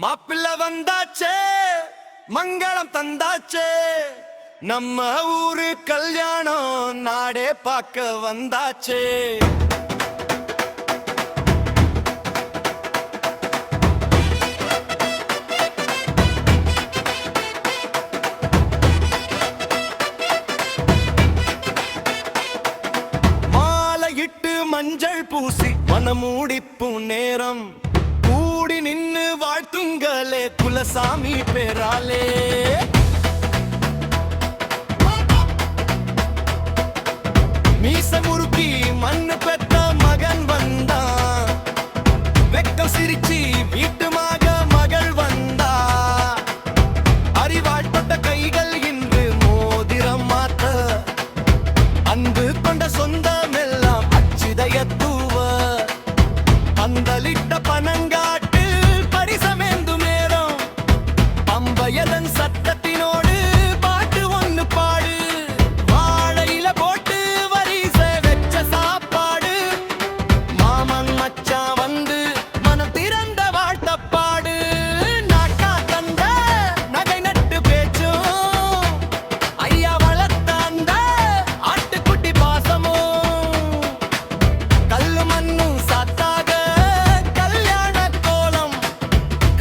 மாப்பிள்ள வந்தாச்சே, மங்களம் தந்தாச்சே, நம்ம ஊரு கல்யாணம் நாடே பார்க்க வந்தாச்சே. மாலையிட்டு மஞ்சள் பூசி மனமூடிப்பும் நேரம் கூடி நின்னு வாழ்த்துங்களே குலசாமி பேராலே. மீச முறுக்கி மண்ணு பெத்த மகன் வந்தான், வெக்கம் சிரிச்சி வீட்டு மகள் வந்தா. அறிவாழ்பட்ட கைகள் இன்று மோதிரம் மாத்த, அன்பு கொண்ட சொந்தமெல்லாம் அச்சிதய தூவ, பந்தலிட்ட பனங்காட்டு பரிசமேந்து நேரம், பம்பையதன் சத்தத்தினோடு பாட்டு ஒண்ணு பாடு. வாழையில போட்டு வரிசை வெச்ச சாப்பாடு, மாமன் மச்சான் வந்து மனம் திறந்த வாழ்த்தப்பாடு. நாட்டா தந்த நகை நட்டு பேச்சும், ஐயா வளர்த்த அந்த ஆட்டுக்குட்டி பாசமும், கல்லு மண்ணும் சாத்தாக கல்யாண கோலம்.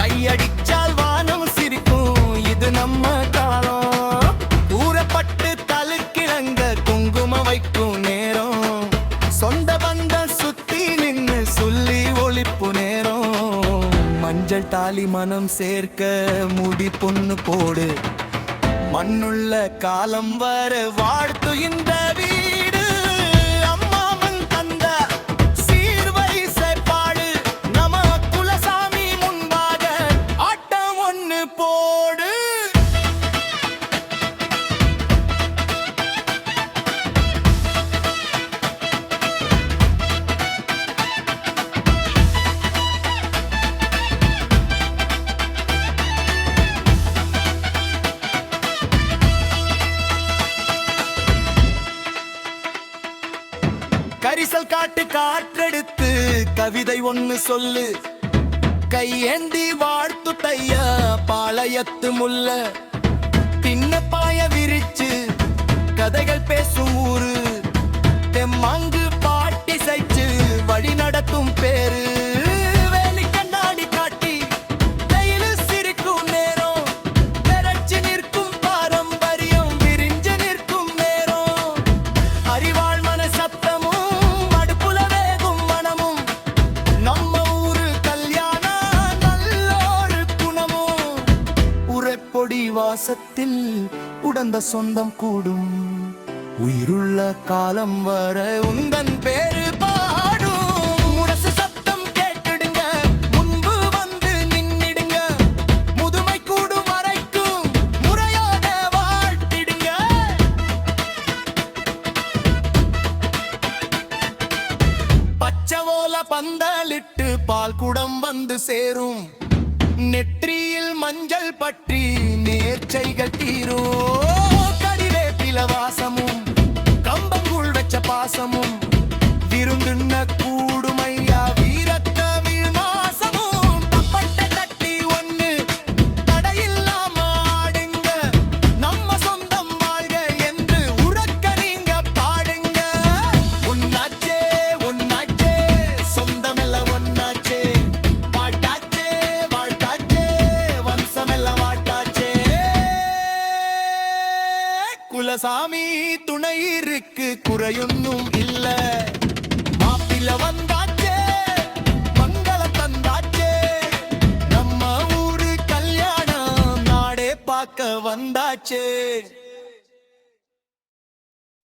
கையடிச்சால் வானம் சிரிக்கும், இது நம்ம காலம். ஊறப்பட்டு தலுக்கிழங்க குங்கும வைக்கும் நேரம், சொந்த பந்த சுத்தி நின்னு சொல்லி ஒளிப்பு நேரம். மஞ்சள் தாலி மனம் சேர்க்க முடி பொண்ணு போடு, மண்ணுள்ள காலம் வர வாழ்த்து இந்த வீடு. அம்மாமன் தந்த சீர்வரிசை பாடு, நம குலசாமி முன்பாக ஆட்டம் ஒண்ணு போடு. கரிசல் காட்டு காற்றெடுத்து கவிதை ஒண்ணு சொல்லு, கையேந்தி வாழ்த்து தையா பாளையத்து முல்ல. தின்ன பாய விரிச்சு கதைகள் பேசும் ஊரு, தெம்மாங்கு பாட்டி சைச்சு வழி நடத்தும் பேரு. வேலி கண்ணாடி காட்டி தையிலு சிரிக்கும் நேரம், பெறச்சி நிற்கும் பாரம்பரியம் விரிஞ்சு நிற்கும் நேரம். அறிவாள் மன சத்தமும் அடுப்புல வேகும் மனமும், நம்ம ஊரு கல்யாணம் நல்லோரு குணமும். உரைப்பொடி வாசத்தில் உடந்த சொந்தம் கூடும், உயிருள்ள காலம் வர உந்தன் பேரு பாடும். முரசு சத்தம் கேட்டுடுங்க, முன்பு வந்து நின்னிடுங்க, முதுமை கூடும் வரைக்கும் முறையாக வாழ்த்திடுங்க. பச்சை ஓல பந்தலிட்டு பால் குடம் வந்து சேரும், நெற்றியில் மஞ்சள் பற்றி நேர்ச்சைகள் தீரும். கறிவேப்பில வாசமும் கம்பங்கூழ் வச்ச பாசமும், விருந்துண்ண கூடுமையா வீரத்தமிழ் மாசமும். தப்பட்ட கட்டி ஒண்ணு தடையில்லாம ஆடுங்க, நம்ம சொந்தம் வாழ்க என்று உறக்க நீங்க பாடுங்க. உன்னாச்சே உன்னாச்சே சொந்தமெல்லாம் ஒன்னாச்சே, வாழ்த்தாச்சே வாழ்த்தாச்சே வம்சமெல்லாம் வாட்டாச்சே. குலசாமி துணை இருக்கு குறையொன்னும் இல்ல, மாப்பிள்ள வந்தாச்சே, மங்களம் தந்தாச்சே, நம்ம ஊரு கல்யாணம் நாடே பார்க்க வந்தாச்சே.